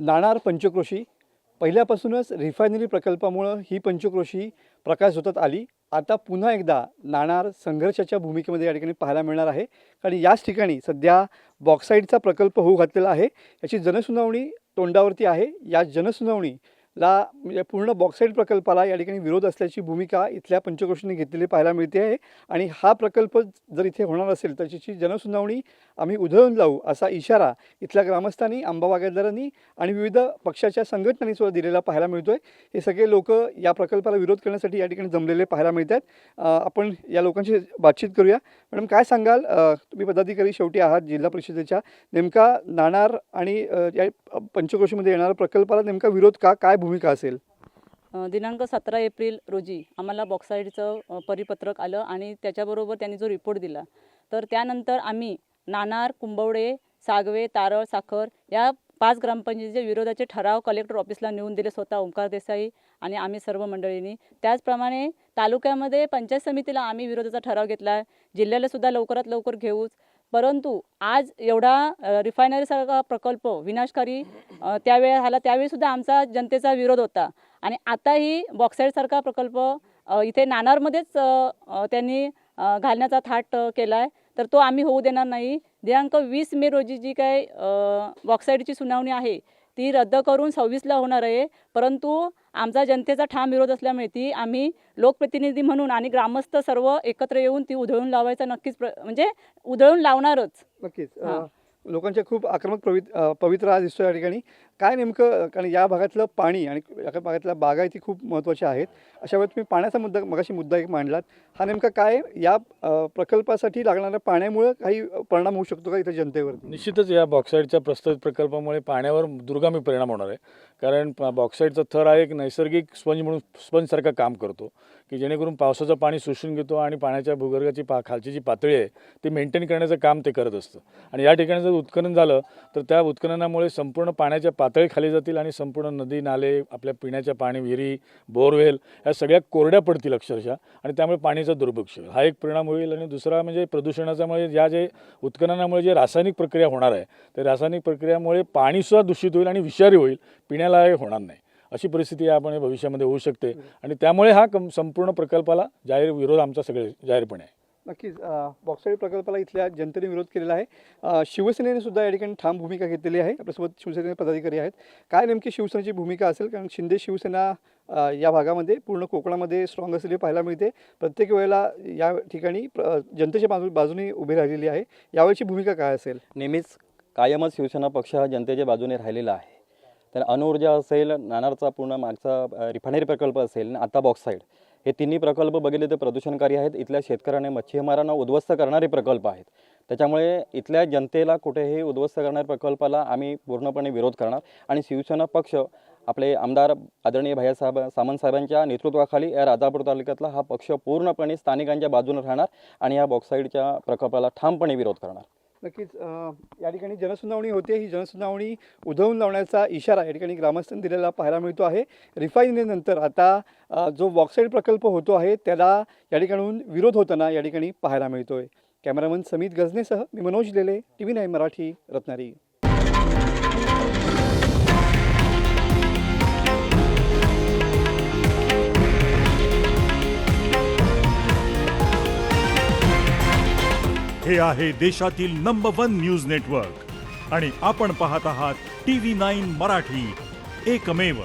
नाणार पंचक्रोशी पहिल्यापासूनच रिफायनरी प्रकल्पामुळं ही पंचक्रोशी प्रकाश होतात आली. आता पुन्हा एकदा नाणार संघर्षाच्या भूमिकेमध्ये या ठिकाणी पाहायला मिळणार आहे. कारण याच ठिकाणी सध्या बॉक्साईडचा प्रकल्प होऊ घातलेला आहे. याची जनसुनावणी तोंडावरती आहे. या जनसुनावणीला म्हणजे पूर्ण बॉक्साईड प्रकल्पाला या ठिकाणी विरोध असल्याची भूमिका इथल्या पंचक्रोशीने घेतलेली पाहायला मिळते आहे. आणि हा प्रकल्प जर इथे होणार असेल तर त्याची जनसुनावणी आम्ही उधळून लावू असा इशारा इथल्या ग्रामस्थांनी, आंबा बागायतदारांनी आणि विविध पक्षाच्या संघटनांनी सुद्धा दिलेला पाहायला मिळतो आहे. हे सगळे लोक या प्रकल्पाला विरोध करण्यासाठी या ठिकाणी जमलेले पाहायला मिळत आहेत. आपण या लोकांशी बातचीत करूया. मॅडम, काय सांगाल, तुम्ही पदाधिकारी शेवटी आहात जिल्हा परिषदेच्या, नेमका नाणार आणि या पंचक्रोशीमध्ये येणारा प्रकल्पाला नेमका विरोध का, काय भूमिका असेल? दिनांक 17 एप्रिल रोजी आम्हाला बॉक्साईडचं परिपत्रक आलं आणि त्याच्याबरोबर त्यांनी जो रिपोर्ट दिला, तर त्यानंतर आम्ही नाणार, कुंभवडे, सागवे, तारळ, साखर या 5 ग्रामपंचायतीचे विरोधाचे ठराव कलेक्टर ऑफिसला नेऊन दिले, स्वतः ओंकार देसाई आणि आम्ही सर्व मंडळींनी. त्याचप्रमाणे तालुक्यामध्ये पंचायत समितीला आम्ही विरोधाचा ठराव घेतला आहे. जिल्ह्याला सुद्धा लवकरात लवकर घेऊच. परंतु आज एवढा रिफायनरीसारखा प्रकल्प विनाशकारी त्यावेळी झाला, त्यावेळीसुद्धा आमचा जनतेचा विरोध होता. आणि आताही बॉक्साईडसारखा प्रकल्प इथे नाणारमध्येच त्यांनी घालण्याचा थाट केला आहे, तर तो आम्ही होऊ देणार नाही. दिनांक 20 मे रोजी जी काय बॉक्साईडची सुनावणी आहे ती रद्द करून 26ला होणार आहे. परंतु आमचा जनतेचा ठाम विरोध असल्यामुळे ती आम्ही लोकप्रतिनिधी म्हणून आणि ग्रामस्थ सर्व एकत्र येऊन ती उधळून लावायचा नक्कीच म्हणजे उधळून लावणारच. नक्कीच. लोकांच्या खूप आक्रमक पवित्र आज दिसतो या ठिकाणी. काय नेमकं, कारण या भागातलं पाणी आणि या भागातल्या बागायती खूप महत्त्वाच्या आहेत. अशा वेळेस तुम्ही पाण्याचा मुद्दा एक मांडलात. हा नेमका काय या प्रकल्पासाठी लागणाऱ्या पाण्यामुळे काही परिणाम होऊ शकतो का इथे जनतेवरती? निश्चितच या बॉक्साईडच्या प्रस्तावित प्रकल्पामुळे पाण्यावर दुर्गामी परिणाम होणार आहे. कारण बॉक्साईडचा थर हा एक नैसर्गिक स्पंज म्हणून स्पंजसारखं काम करतो, की जेणेकरून पावसाचं पाणी शोषून घेतो आणि पाण्याच्या भूगर्भाची खालची जी पातळी आहे ती मेंटेन करण्याचं काम ते करत असतं. आणि या ठिकाणी जर उत्खनन झालं तर त्या उत्खननामुळे संपूर्ण पाण्याच्या पातळी खाली जातील आणि संपूर्ण नदी, नाले, आपल्या पिण्याच्या पाणी, विहिरी, बोरवेल या सगळ्या कोरड्या पडतील अक्षरशः. आणि त्यामुळे पाण्याचा दुर्भिक्ष हा एक परिणाम होईल. आणि दुसरा म्हणजे प्रदूषणाच्यामुळे जे उत्खननामुळे जे रासायनिक प्रक्रिया होणार आहे, त्या रासायनिक प्रक्रियामुळे पाणीसुद्धा दूषित होईल आणि विषारी होईल, पिण्याला होणार नाही. अशी परिस्थिती आपण भविष्यामध्ये होऊ शकते. आणि त्यामुळे हा संपूर्ण प्रकल्पाला जाहीर विरोध आमचा सगळे जाहीरपणे आहे. नक्कीच. बॉक्साईड प्रकल्पाला इथल्या जनतेने विरोध केलेला आहे. शिवसेनेने सुद्धा या ठिकाणी ठाम भूमिका घेतलेली आहे. आपल्यासोबत शिवसेनेचे पदाधिकारी आहेत. काय नेमकी शिवसेनेची भूमिका असेल? कारण शिंदे शिवसेना या भागामध्ये पूर्ण कोकणामध्ये स्ट्रॉंग असलेली पाहायला मिळते. प्रत्येक वेळेला या ठिकाणी जनतेच्या बाजूने उभी राहिलेली आहे. यावेळची भूमिका काय असेल? नेहमीच कायमच शिवसेना पक्ष हा जनतेच्या बाजूने राहिलेला आहे. तर अणुऊर्जा असेल, नाणारचा पूर्ण मागचा रिफायनरी प्रकल्प असेल, आता बॉक्साईड, हे तिन्ही प्रकल्प बघितले तर प्रदूषणकारी आहेत. इथल्या शेतकऱ्यांना, मच्छीमारांना उद्ध्वस्त करणारे प्रकल्प आहेत. त्याच्यामुळे इथल्या जनतेला कुठेही उद्ध्वस्त करणाऱ्या प्रकल्पाला आम्ही पूर्णपणे विरोध करणार. आणि शिवसेना पक्ष आपले आमदार आदरणीय भैयासाहेब सामंत साहेबांच्या नेतृत्वाखाली या राजापूर तालुक्यातला हा पक्ष पूर्णपणे स्थानिकांच्या बाजूने राहणार आणि या बॉक्साईडच्या प्रकल्पाला ठामपणे विरोध करणार. नक्कीच. या ठिकाणी जनसुनावणी होते. ही जनसुनावणी उधळून लावण्याचा इशारा या ठिकाणी ग्रामस्थांनी दिलेला पाहायला मिळतो आहे. रिफायनरीनंतर आता जो बॉक्साईड प्रकल्प होतो आहे त्याला या ठिकाणून विरोध होताना या ठिकाणी पाहायला मिळतो आहे. कॅमेरामन समित गजनेसह मी मनोज लेले, TV9 मराठी, रत्नागिरी. हे आहे देशातील नंबर 1 न्यूज नेटवर्क आणि आपण पाहत आहात TV9 मराठी, एकमेव.